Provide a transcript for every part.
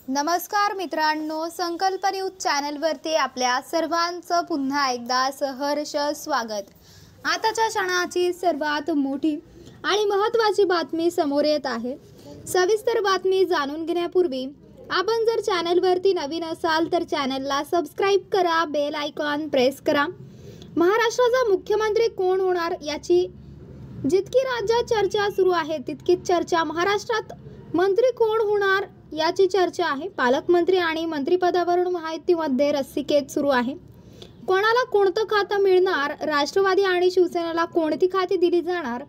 नमस्कार मित्रांनो, संकल्प न्यूज चॅनलवरती आपल्या सर्वांचं पुन्हा एकदा सहर्ष स्वागत। आताच्या क्षणाची सर्वात मोठी आणि महत्त्वाची बातमी समोर येत आहे। सविस्तर बातमी जाणून घेण्यापूर्वी आपण जर चॅनलवरती नवीन असाल तर चॅनलला सबस्क्राइब करा, बेल आयकॉन प्रेस करा। महाराष्ट्राचा मुख्यमंत्री कोण होणार याची जितकी राज्यात चर्चा सुरू आहे तितकीच चर्चा महाराष्ट्रात मंत्री कोण होणार याची चर्चा आहे। पालकमंत्री आणि मंत्रिपदावरून महायुतीमध्ये रस्सीखेच सुरू आहे। कोणाला कोणतं खातं मिळणार, राष्ट्रवादी आणि शिवसेनेला कोणती खाती दिली जाणार,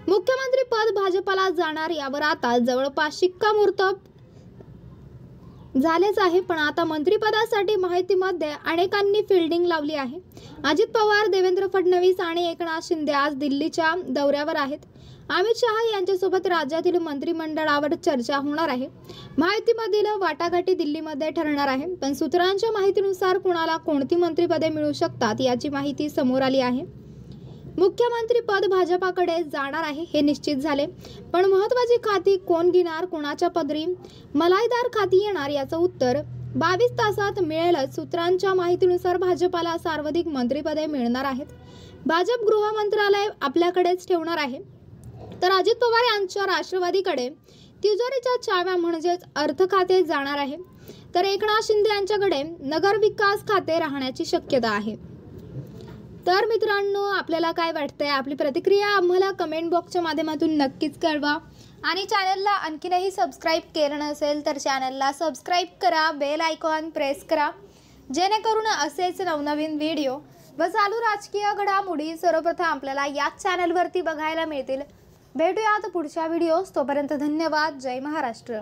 मुख्यमंत्री पद भाजपला जाणार यावर आता जवळपास शिक्कामोर्तब झालेच आहे। पण आता मंत्रिपदासाठी महायुतीमध्ये अनेकांनी फिल्डिंग लावली आहे। अजित पवार, देवेंद्र फडणवीस आणि एकनाथ शिंदे आज दिल्लीच्या दौऱ्यावर आहेत। अमित शहा यांच्यासोबत राज्यातील मंत्रिमंडळावर चर्चा होणार आहे। महायुतीमधील वाटाघाटी दिल्लीमध्ये ठरणार आहे। पण सूत्रांच्या माहितीनुसार कुणाला कोणती मंत्रिपदे मिळू शकतात याची माहिती समोर आली आहे। मुख्यमंत्री पद भाजपाकडे जाणार आहे हे निश्चित झाले। पण महत्त्वाची खाती कोण घेणार, कोणाच्या पदरी मलाईदार खाती येणार याचं उत्तर 22 तासात मिळेलच। सूत्रांच्या माहितीनुसार भाजपाला सर्वाधिक मंत्रिपदे मिळणार आहेत। भाजप गृह मंत्रालय आपल्याकडेच ठेवणार आहे, तर अजित पवार यांच्या राष्ट्रवादीकडे तिजोरीच्या चाव्या म्हणजेच अर्थ खाते जाणार आहे, तर एकनाथ शिंदे यांच्याकडे नगर विकास खाते राहण्याची शक्यता आहे। तर मित्रांनो, आपल्याला काय वाटतंय? आपली प्रतिक्रिया आम्हाला कमेंट बॉक्सच्या माध्यमातून नक्कीच कळवा आणि चॅनलला आणखीनही सबस्क्राइब केलं नसेल तर चॅनलला सबस्क्राइब करा, बेल आयकॉन प्रेस करा, जेणेकरून असेच नवनवीन व्हिडिओ व चालू राजकीय घडामोडी सर्वप्रथम आपल्याला याच चॅनलवरती बघायला मिळतील। भेटूयात पुढच्या व्हिडिओस, तोपर्यंत धन्यवाद। जय महाराष्ट्र।